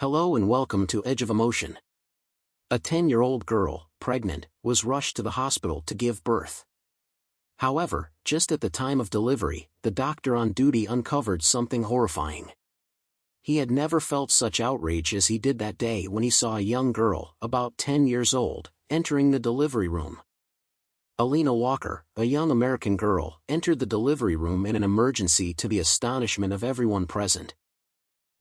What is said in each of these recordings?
Hello and welcome to Edge of Emotion. A 10-year-old girl, pregnant, was rushed to the hospital to give birth. However, just at the time of delivery, the doctor on duty uncovered something horrifying. He had never felt such outrage as he did that day when he saw a young girl, about 10 years old, entering the delivery room. Alina Walker, a young American girl, entered the delivery room in an emergency to the astonishment of everyone present.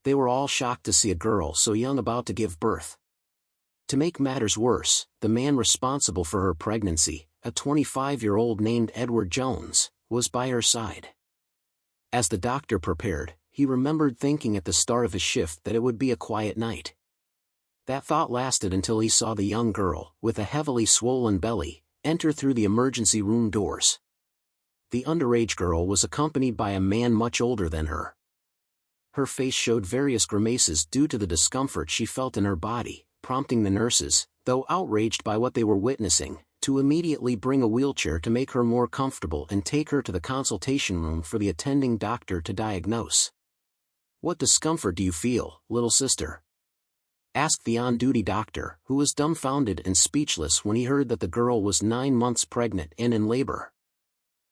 They were all shocked to see a girl so young about to give birth. To make matters worse, the man responsible for her pregnancy, a 25-year-old named Edward Jones, was by her side. As the doctor prepared, he remembered thinking at the start of his shift that it would be a quiet night. That thought lasted until he saw the young girl, with a heavily swollen belly, enter through the emergency room doors. The underage girl was accompanied by a man much older than her. Her face showed various grimaces due to the discomfort she felt in her body, prompting the nurses, though outraged by what they were witnessing, to immediately bring a wheelchair to make her more comfortable and take her to the consultation room for the attending doctor to diagnose. "What discomfort do you feel, little sister?" asked the on-duty doctor, who was dumbfounded and speechless when he heard that the girl was 9 months pregnant and in labor.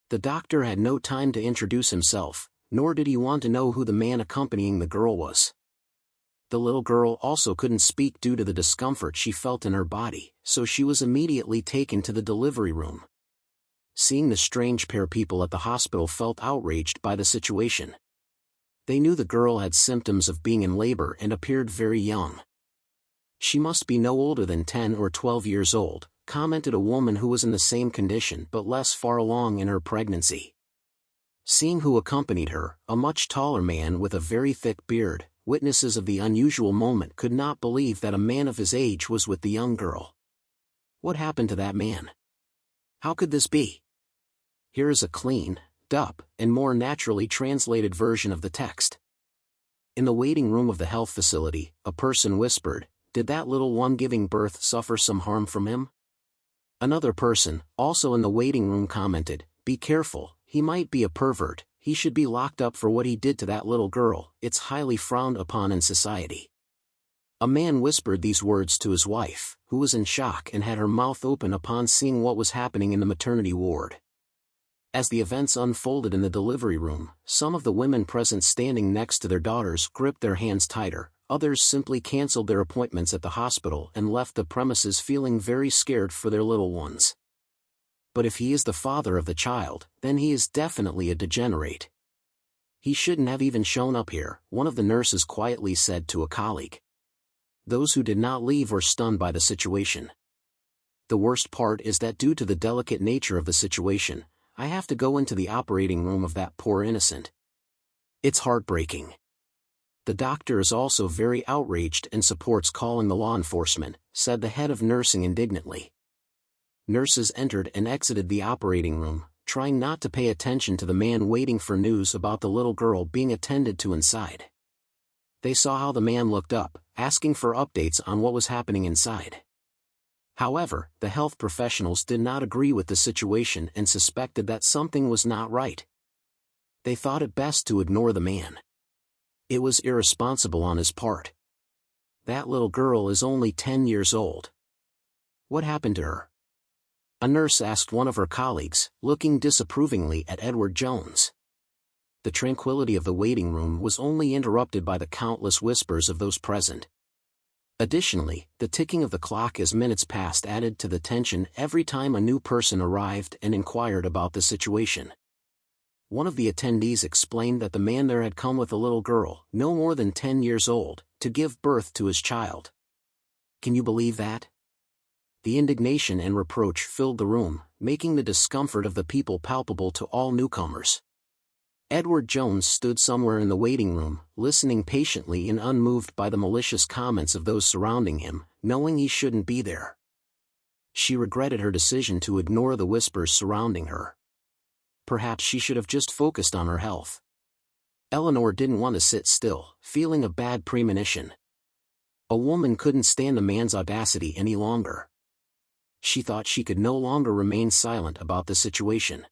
The doctor had no time to introduce himself, nor did he want to know who the man accompanying the girl was. The little girl also couldn't speak due to the discomfort she felt in her body, so she was immediately taken to the delivery room. Seeing the strange pair, people at the hospital felt outraged by the situation. They knew the girl had symptoms of being in labor and appeared very young. "She must be no older than 10 or 12 years old," commented a woman who was in the same condition but less far along in her pregnancy. Seeing who accompanied her, a much taller man with a very thick beard, witnesses of the unusual moment could not believe that a man of his age was with the young girl. What happened to that man? How could this be? Here is a cleaned up and more naturally translated version of the text. In the waiting room of the health facility, a person whispered, "Did that little one giving birth suffer some harm from him?" Another person, also in the waiting room, commented, "Be careful. He might be a pervert. He should be locked up for what he did to that little girl. It's highly frowned upon in society." A man whispered these words to his wife, who was in shock and had her mouth open upon seeing what was happening in the maternity ward. As the events unfolded in the delivery room, some of the women present standing next to their daughters gripped their hands tighter, others simply canceled their appointments at the hospital and left the premises feeling very scared for their little ones. But if he is the father of the child, then he is definitely a degenerate. "He shouldn't have even shown up here," one of the nurses quietly said to a colleague. Those who did not leave were stunned by the situation. "The worst part is that due to the delicate nature of the situation, I have to go into the operating room of that poor innocent. It's heartbreaking." "The doctor is also very outraged and supports calling the law enforcement," said the head of nursing indignantly. Nurses entered and exited the operating room, trying not to pay attention to the man waiting for news about the little girl being attended to inside. They saw how the man looked up, asking for updates on what was happening inside. However, the health professionals did not agree with the situation and suspected that something was not right. They thought it best to ignore the man. It was irresponsible on his part. That little girl is only 10 years old. What happened to her? A nurse asked one of her colleagues, looking disapprovingly at Edward Jones. The tranquility of the waiting room was only interrupted by the countless whispers of those present. Additionally, the ticking of the clock as minutes passed added to the tension every time a new person arrived and inquired about the situation. One of the attendees explained that the man there had come with a little girl, no more than 10 years old, to give birth to his child. Can you believe that? The indignation and reproach filled the room, making the discomfort of the people palpable to all newcomers. Edward Jones stood somewhere in the waiting room, listening patiently and unmoved by the malicious comments of those surrounding him, knowing he shouldn't be there. She regretted her decision to ignore the whispers surrounding her. Perhaps she should have just focused on her health. Eleanor didn't want to sit still, feeling a bad premonition. A woman couldn't stand the man's audacity any longer. She thought she could no longer remain silent about the situation.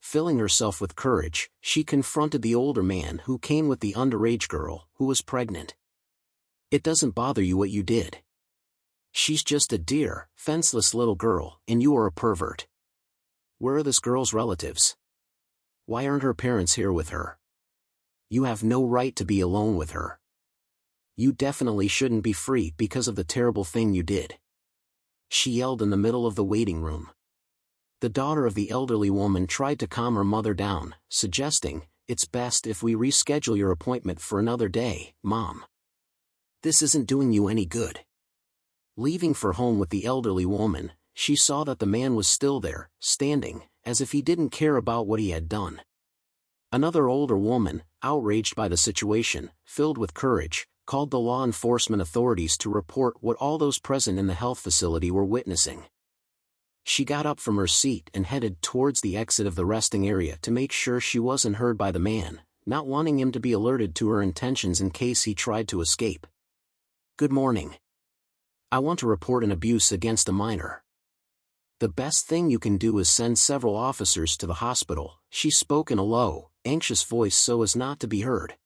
Filling herself with courage, she confronted the older man who came with the underage girl, who was pregnant. It doesn't bother you what you did. She's just a dear, fenceless little girl, and you are a pervert. Where are this girl's relatives? Why aren't her parents here with her? You have no right to be alone with her. You definitely shouldn't be free because of the terrible thing you did. She yelled in the middle of the waiting room. The daughter of the elderly woman tried to calm her mother down, suggesting, "It's best if we reschedule your appointment for another day, Mom. This isn't doing you any good." Leaving for home with the elderly woman, she saw that the man was still there, standing, as if he didn't care about what he had done. Another older woman, outraged by the situation, filled with courage, called the law enforcement authorities to report what all those present in the health facility were witnessing. She got up from her seat and headed towards the exit of the resting area to make sure she wasn't heard by the man, not wanting him to be alerted to her intentions in case he tried to escape. "Good morning. I want to report an abuse against a minor." "The best thing you can do is send several officers to the hospital," she spoke in a low, anxious voice so as not to be heard.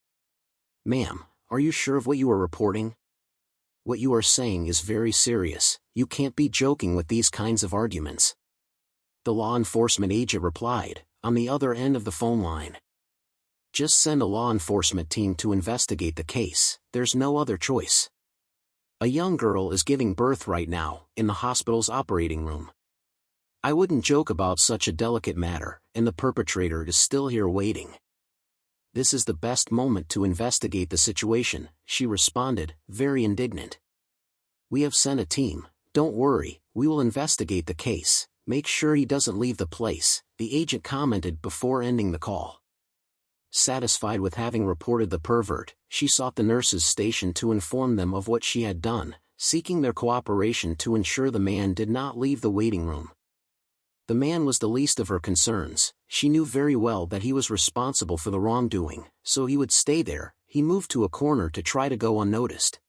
"Ma'am, are you sure of what you are reporting? What you are saying is very serious. You can't be joking with these kinds of arguments," the law enforcement agent replied, on the other end of the phone line. "Just send a law enforcement team to investigate the case, there's no other choice. A young girl is giving birth right now, in the hospital's operating room. I wouldn't joke about such a delicate matter, and the perpetrator is still here waiting." "This is the best moment to investigate the situation," she responded, very indignant. "We have sent a team, don't worry, we will investigate the case, make sure he doesn't leave the place," the agent commented before ending the call. Satisfied with having reported the pervert, she sought the nurses' station to inform them of what she had done, seeking their cooperation to ensure the man did not leave the waiting room. The man was the least of her concerns. She knew very well that he was responsible for the wrongdoing, so he would stay there. He moved to a corner to try to go unnoticed.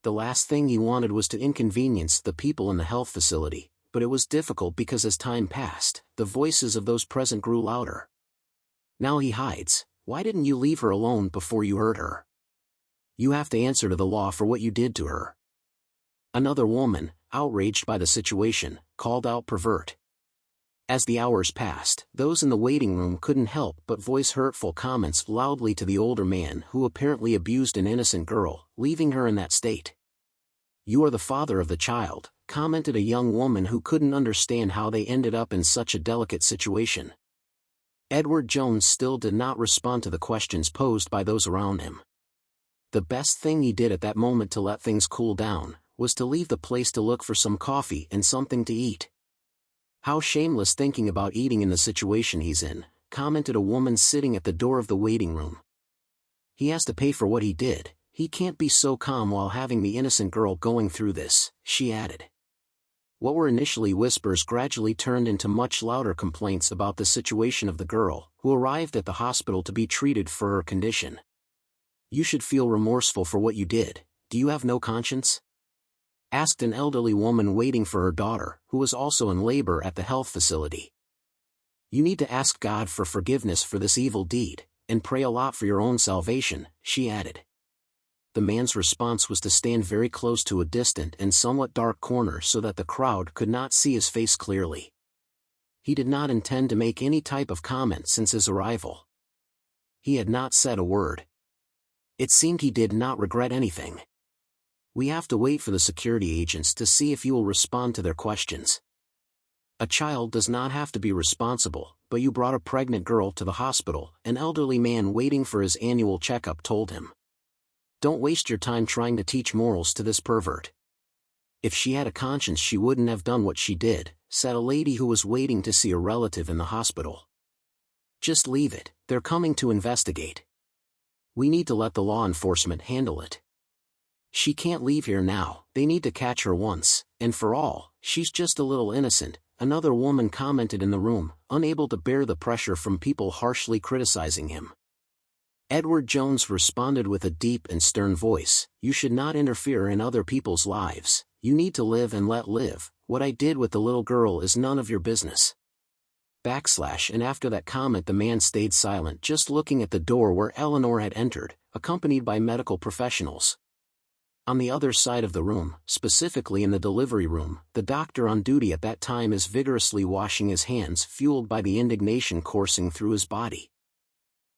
The last thing he wanted was to inconvenience the people in the health facility, but it was difficult because as time passed, the voices of those present grew louder. "Now he hides. Why didn't you leave her alone before you hurt her? You have to answer to the law for what you did to her." Another woman, outraged by the situation, called out pervert. As the hours passed, those in the waiting room couldn't help but voice hurtful comments loudly to the older man who apparently abused an innocent girl, leaving her in that state. "You are the father of the child," commented a young woman who couldn't understand how they ended up in such a delicate situation. Edward Jones still did not respond to the questions posed by those around him. The best thing he did at that moment to let things cool down was to leave the place to look for some coffee and something to eat. "How shameless thinking about eating in the situation he's in," commented a woman sitting at the door of the waiting room. "He has to pay for what he did. He can't be so calm while having the innocent girl going through this," she added. What were initially whispers gradually turned into much louder complaints about the situation of the girl, who arrived at the hospital to be treated for her condition. "You should feel remorseful for what you did. Do you have no conscience?" asked an elderly woman waiting for her daughter, who was also in labor at the health facility. "You need to ask God for forgiveness for this evil deed, and pray a lot for your own salvation," she added. The man's response was to stand very close to a distant and somewhat dark corner so that the crowd could not see his face clearly. He did not intend to make any type of comment since his arrival. He had not said a word. It seemed he did not regret anything. "We have to wait for the security agents to see if you will respond to their questions. A child does not have to be responsible, but you brought a pregnant girl to the hospital," an elderly man waiting for his annual checkup told him. "Don't waste your time trying to teach morals to this pervert. If she had a conscience she wouldn't have done what she did," said a lady who was waiting to see a relative in the hospital. "Just leave it, they're coming to investigate. We need to let the law enforcement handle it. She can't leave here now, they need to catch her once, and for all, she's just a little innocent," another woman commented in the room, unable to bear the pressure from people harshly criticizing him. Edward Jones responded with a deep and stern voice, "You should not interfere in other people's lives. You need to live and let live. What I did with the little girl is none of your business." And after that comment the man stayed silent, just looking at the door where Eleanor had entered, accompanied by medical professionals. On the other side of the room, specifically in the delivery room, the doctor on duty at that time is vigorously washing his hands, fueled by the indignation coursing through his body.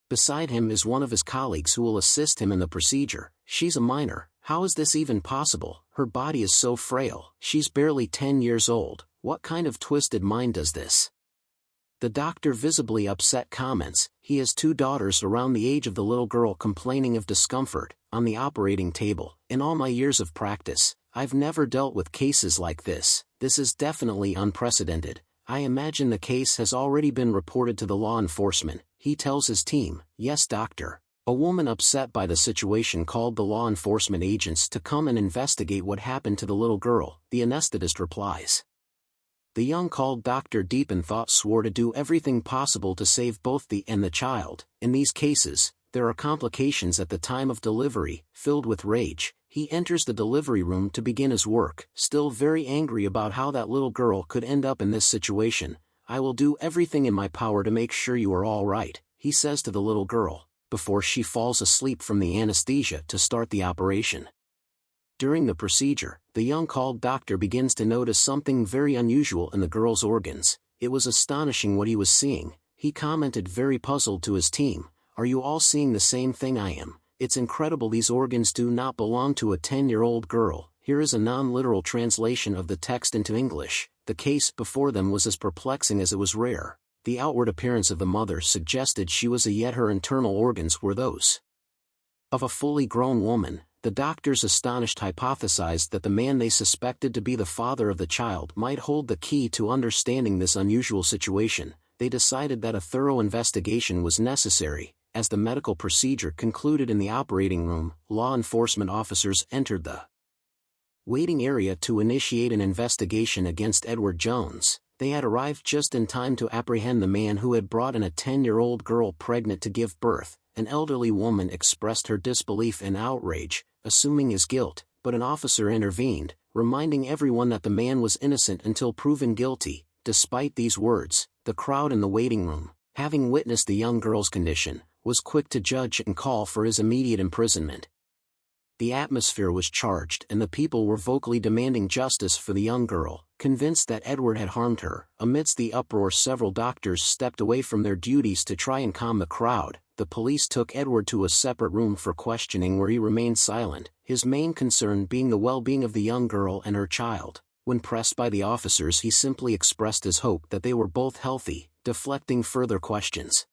Beside him is one of his colleagues who will assist him in the procedure. She's a minor. How is this even possible? Her body is so frail. She's barely 10 years old. What kind of twisted mind does this? The doctor, visibly upset, comments. He has 2 daughters around the age of the little girl complaining of discomfort on the operating table. In all my years of practice, I've never dealt with cases like this. This is definitely unprecedented. I imagine the case has already been reported to the law enforcement. He tells his team. Yes, doctor. A woman upset by the situation called the law enforcement agents to come and investigate what happened to the little girl. The anesthetist replies. The young called doctor, deep in thought, swore to do everything possible to save both the and the child. In these cases, there are complications at the time of delivery. Filled with rage, he enters the delivery room to begin his work, still very angry about how that little girl could end up in this situation. I will do everything in my power to make sure you are all right, he says to the little girl, before she falls asleep from the anesthesia to start the operation. During the procedure, the young called doctor begins to notice something very unusual in the girl's organs. It was astonishing what he was seeing. He commented, very puzzled, to his team. Are you all seeing the same thing I am? It's incredible. These organs do not belong to a 10-year-old girl. Here is a non-literal translation of the text into English. The case before them was as perplexing as it was rare. The outward appearance of the mother suggested she was a, yet her internal organs were those of a fully grown woman. The doctors, astonished, hypothesized that the man they suspected to be the father of the child might hold the key to understanding this unusual situation. They decided that a thorough investigation was necessary. As the medical procedure concluded in the operating room, law enforcement officers entered the waiting area to initiate an investigation against Edward Jones. They had arrived just in time to apprehend the man who had brought in a 10-year-old girl pregnant to give birth. An elderly woman expressed her disbelief and outrage, assuming his guilt, but an officer intervened, reminding everyone that the man was innocent until proven guilty. Despite these words, the crowd in the waiting room, having witnessed the young girl's condition, was quick to judge and call for his immediate imprisonment. The atmosphere was charged and the people were vocally demanding justice for the young girl, convinced that Edward had harmed her. Amidst the uproar, several doctors stepped away from their duties to try and calm the crowd. The police took Edward to a separate room for questioning, where he remained silent, his main concern being the well-being of the young girl and her child. When pressed by the officers, he simply expressed his hope that they were both healthy, deflecting further questions.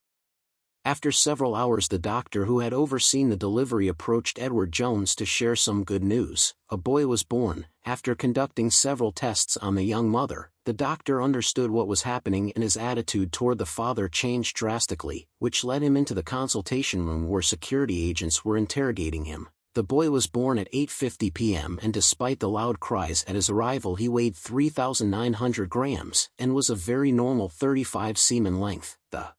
After several hours, the doctor who had overseen the delivery approached Edward Jones to share some good news. A boy was born. After conducting several tests on the young mother, the doctor understood what was happening and his attitude toward the father changed drastically, which led him into the consultation room where security agents were interrogating him. The boy was born at 8:50 p.m. and despite the loud cries at his arrival, he weighed 3,900 grams and was of very normal 35 semen length. The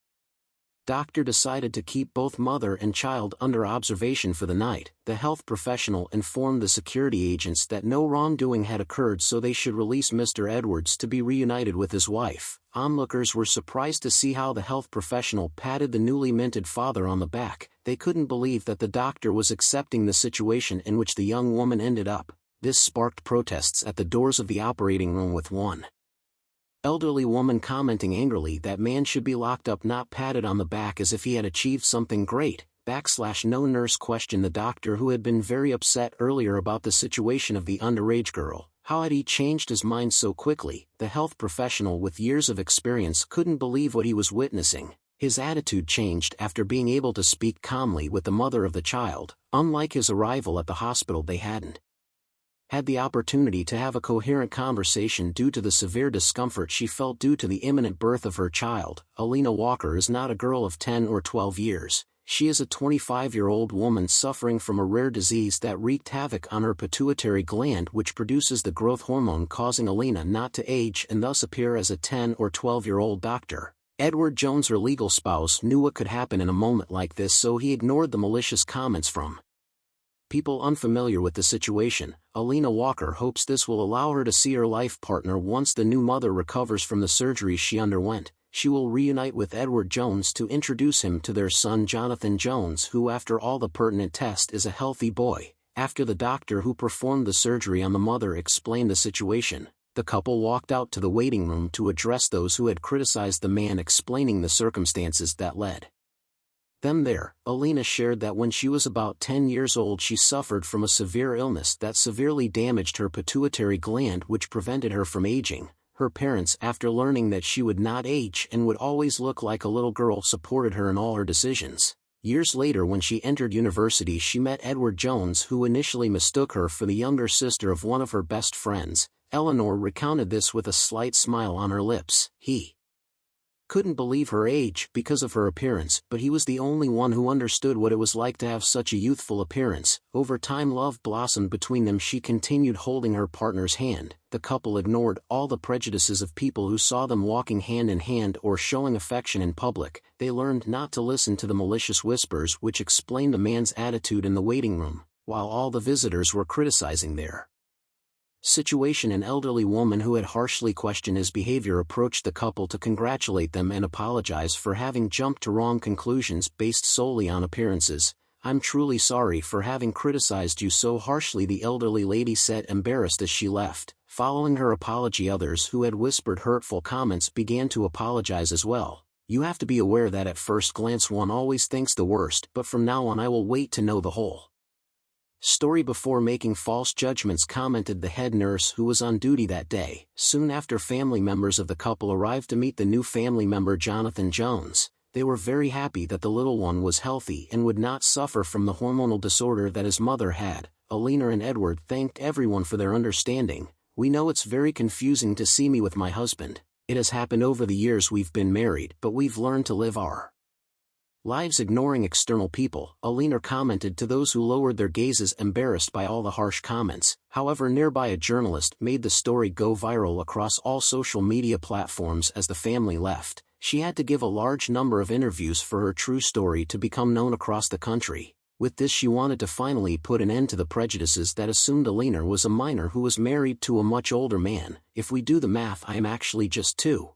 doctor decided to keep both mother and child under observation for the night. The health professional informed the security agents that no wrongdoing had occurred, so they should release Mr. Edwards to be reunited with his wife. Onlookers were surprised to see how the health professional patted the newly minted father on the back. They couldn't believe that the doctor was accepting the situation in which the young woman ended up. This sparked protests at the doors of the operating room, with one elderly woman commenting angrily that man should be locked up, not patted on the back as if he had achieved something great. No nurse questioned the doctor, who had been very upset earlier about the situation of the underage girl. How had he changed his mind so quickly? The health professional with years of experience couldn't believe what he was witnessing. His attitude changed after being able to speak calmly with the mother of the child. Unlike his arrival at the hospital, they hadn't had the opportunity to have a coherent conversation due to the severe discomfort she felt due to the imminent birth of her child. Alina Walker is not a girl of 10 or 12 years. She is a 25-year-old woman suffering from a rare disease that wreaked havoc on her pituitary gland, which produces the growth hormone, causing Alina not to age and thus appear as a 10 or 12-year-old doctor. Edward Jones, her legal spouse, knew what could happen in a moment like this, so he ignored the malicious comments from people unfamiliar with the situation. Alina Walker hopes this will allow her to see her life partner once the new mother recovers from the surgeries she underwent. She will reunite with Edward Jones to introduce him to their son Jonathan Jones, who after all the pertinent tests is a healthy boy. After the doctor who performed the surgery on the mother explained the situation, the couple walked out to the waiting room to address those who had criticized the man, explaining the circumstances that led them there. Alina shared that when she was about 10 years old she suffered from a severe illness that severely damaged her pituitary gland, which prevented her from aging. Her parents, after learning that she would not age and would always look like a little girl, supported her in all her decisions. Years later, when she entered university, she met Edward Jones, who initially mistook her for the younger sister of one of her best friends. Eleanor recounted this with a slight smile on her lips. He couldn't believe her age because of her appearance, but he was the only one who understood what it was like to have such a youthful appearance. Over time, love blossomed between them. She continued holding her partner's hand. The couple ignored all the prejudices of people who saw them walking hand in hand or showing affection in public. They learned not to listen to the malicious whispers which explained the man's attitude in the waiting room, while all the visitors were criticizing their situation. An elderly woman who had harshly questioned his behavior approached the couple to congratulate them and apologize for having jumped to wrong conclusions based solely on appearances. "I'm truly sorry for having criticized you so harshly," the elderly lady said, embarrassed as she left. Following her apology, others who had whispered hurtful comments began to apologize as well. "You have to be aware that at first glance one always thinks the worst, but from now on I will wait to know the whole story before making false judgments," commented the head nurse who was on duty that day. Soon after, family members of the couple arrived to meet the new family member, Jonathan Jones. They were very happy that the little one was healthy and would not suffer from the hormonal disorder that his mother had. Alina and Edward thanked everyone for their understanding. "We know it's very confusing to see me with my husband. It has happened over the years we've been married, but we've learned to live our lives ignoring external people," Alina commented to those who lowered their gazes, embarrassed by all the harsh comments. However, nearby a journalist made the story go viral across all social media platforms. As the family left, she had to give a large number of interviews for her true story to become known across the country. With this, she wanted to finally put an end to the prejudices that assumed Alina was a minor who was married to a much older man. "If we do the math, I am actually just 2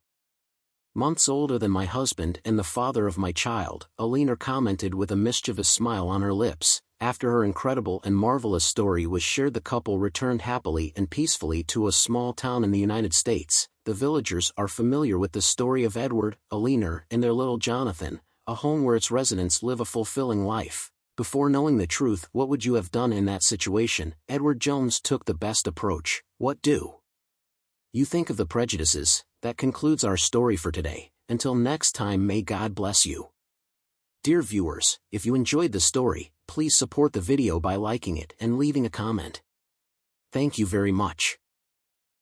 months older than my husband and the father of my child," Alina commented with a mischievous smile on her lips. After her incredible and marvelous story was shared, the couple returned happily and peacefully to a small town in the United States. The villagers are familiar with the story of Edward, Alina, and their little Jonathan, a home where its residents live a fulfilling life. Before knowing the truth, what would you have done in that situation? Edward Jones took the best approach. What do you think of the prejudices? That concludes our story for today. Until next time, may God bless you. Dear viewers, if you enjoyed the story, please support the video by liking it and leaving a comment. Thank you very much.